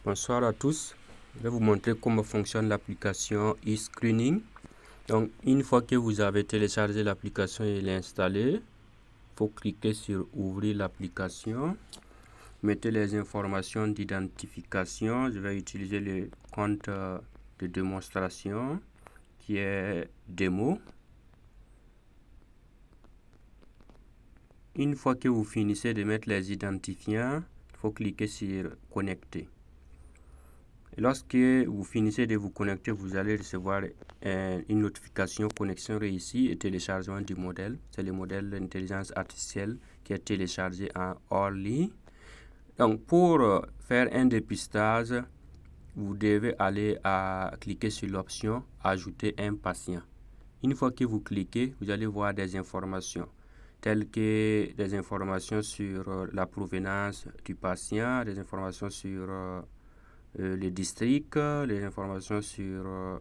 Bonsoir à tous. Je vais vous montrer comment fonctionne l'application eScreening. Donc, une fois que vous avez téléchargé l'application et l'installée, il faut cliquer sur Ouvrir l'application. Mettez les informations d'identification. Je vais utiliser le compte de démonstration qui est démo. Une fois que vous finissez de mettre les identifiants, il faut cliquer sur Connecter. Lorsque vous finissez de vous connecter, vous allez recevoir une notification connexion réussie et téléchargement du modèle. C'est le modèle d'intelligence artificielle qui est téléchargé en hors ligne. Donc, pour faire un dépistage, vous devez aller cliquer sur l'option Ajouter un patient. Une fois que vous cliquez, vous allez voir des informations telles que des informations sur la provenance du patient, des informations sur le district, les informations sur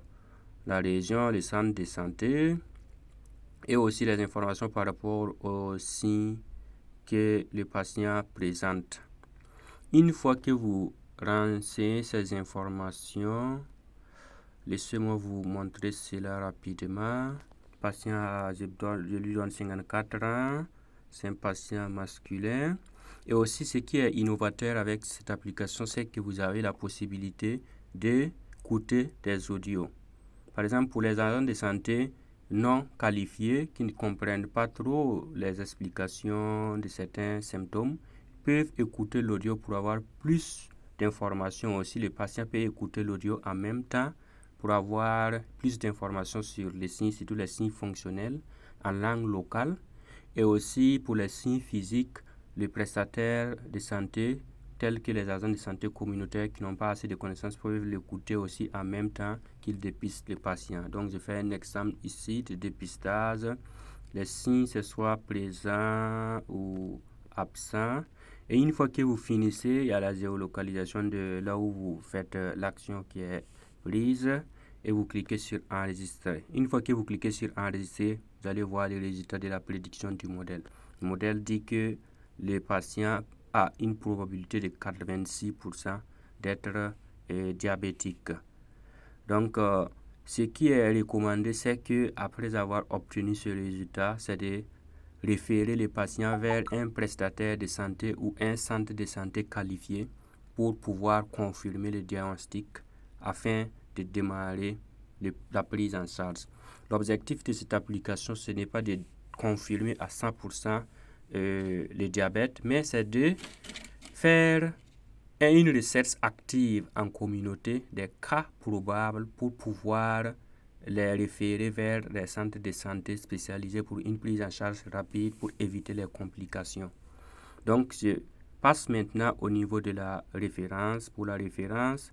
la région, les centres de santé et aussi les informations par rapport aux signes que le patient présente. Une fois que vous renseignez ces informations, laissez-moi vous montrer cela rapidement. Patient, je lui donne 54 ans, c'est un patient masculin. Et aussi, ce qui est innovateur avec cette application, c'est que vous avez la possibilité d'écouter des audios. Par exemple, pour les agents de santé non qualifiés qui ne comprennent pas trop les explications de certains symptômes, peuvent écouter l'audio pour avoir plus d'informations. Aussi, le patient peut écouter l'audio en même temps pour avoir plus d'informations sur les signes, surtout les signes fonctionnels en langue locale. Et aussi pour les signes physiques, les prestataires de santé, tels que les agents de santé communautaires qui n'ont pas assez de connaissances, peuvent l'écouter aussi en même temps qu'ils dépistent les patients. Donc, je fais un exemple ici de dépistage. Les signes, ce soit présents ou absents. Et une fois que vous finissez, il y a la géolocalisation de là où vous faites l'action qui est prise et vous cliquez sur Enregistrer. Une fois que vous cliquez sur Enregistrer, vous allez voir les résultats de la prédiction du modèle. Le modèle dit que le patient a une probabilité de 86% d'être diabétique. Donc, ce qui est recommandé, c'est que après avoir obtenu ce résultat, c'est de référer le patient vers un prestataire de santé ou un centre de santé qualifié pour pouvoir confirmer le diagnostic afin de démarrer la prise en charge. L'objectif de cette application, ce n'est pas de confirmer à 100% le diabète, mais c'est de faire une recherche active en communauté des cas probables pour pouvoir les référer vers les centres de santé spécialisés pour une prise en charge rapide pour éviter les complications. Donc, je passe maintenant au niveau de la référence. Pour la référence,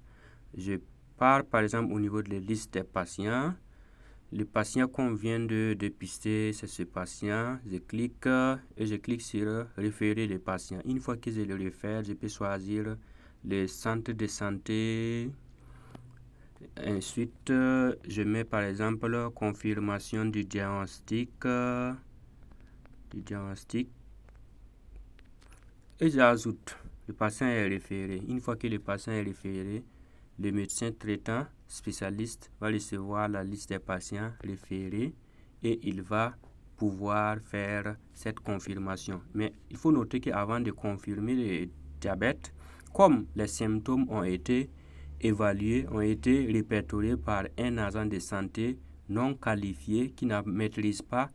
je pars par exemple au niveau de la liste des patients. Le patient qu'on vient de dépister, c'est ce patient. Je clique et je clique sur référer les patients. Une fois que je le réfère, je peux choisir le centre de santé. Ensuite, je mets par exemple confirmation du diagnostic. Et j'ajoute, le patient est référé. Une fois que le patient est référé, le médecin traitant spécialiste va recevoir la liste des patients référés et il va pouvoir faire cette confirmation. Mais il faut noter qu'avant de confirmer le diabète, comme les symptômes ont été évalués, ont été répertoriés par un agent de santé non qualifié qui ne maîtrise pas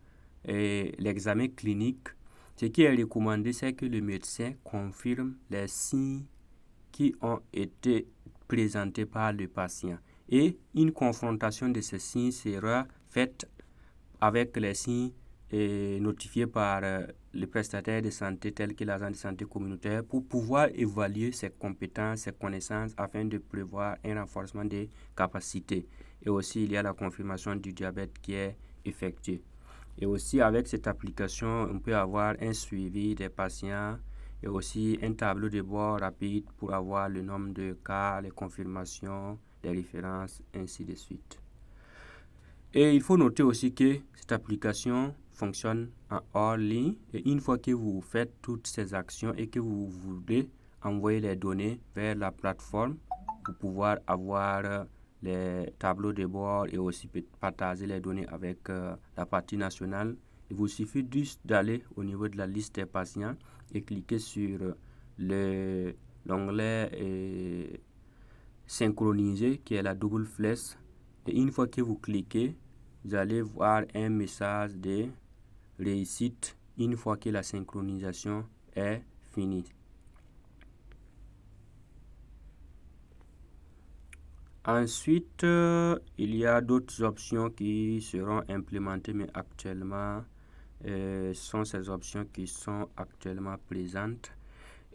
l'examen clinique, ce qui est recommandé, c'est que le médecin confirme les signes qui ont été présentés par le patient. Et une confrontation de ces signes sera faite avec les signes notifiés par le prestataire de santé tel que l'agent de santé communautaire pour pouvoir évaluer ses compétences, ses connaissances afin de prévoir un renforcement des capacités. Et aussi, il y a la confirmation du diabète qui est effectuée. Et aussi, avec cette application, on peut avoir un suivi des patients et aussi un tableau de bord rapide pour avoir le nombre de cas, les confirmations, les références, ainsi de suite. Et il faut noter aussi que cette application fonctionne en hors ligne. Et une fois que vous faites toutes ces actions et que vous voulez envoyer les données vers la plateforme, pour pouvoir avoir les tableaux de bord et aussi partager les données avec la partie nationale. Il vous suffit juste d'aller au niveau de la liste des patients et cliquer sur l'onglet synchroniser qui est la double flèche. Et une fois que vous cliquez, vous allez voir un message de réussite une fois que la synchronisation est finie. Ensuite, il y a d'autres options qui seront implémentées, mais actuellement, sont ces options qui sont actuellement présentes.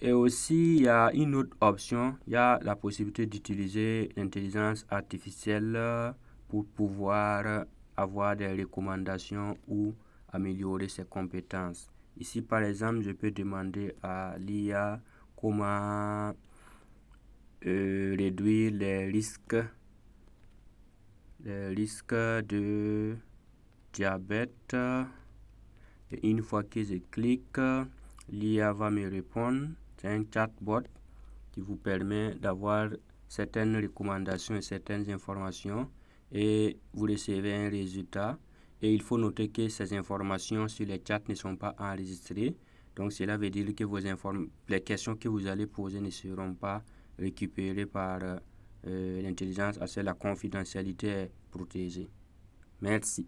Et aussi, il y a une autre option, il y a la possibilité d'utiliser l'intelligence artificielle pour pouvoir avoir des recommandations ou améliorer ses compétences. Ici, par exemple, je peux demander à l'IA comment réduire les risques de diabète. Et une fois que je clique, l'IA va me répondre. C'est un chatbot qui vous permet d'avoir certaines recommandations et certaines informations et vous recevez un résultat. Et il faut noter que ces informations sur les chats ne sont pas enregistrées. Donc cela veut dire que les questions que vous allez poser ne seront pas récupérées par l'intelligence. La confidentialité est protégée. Merci.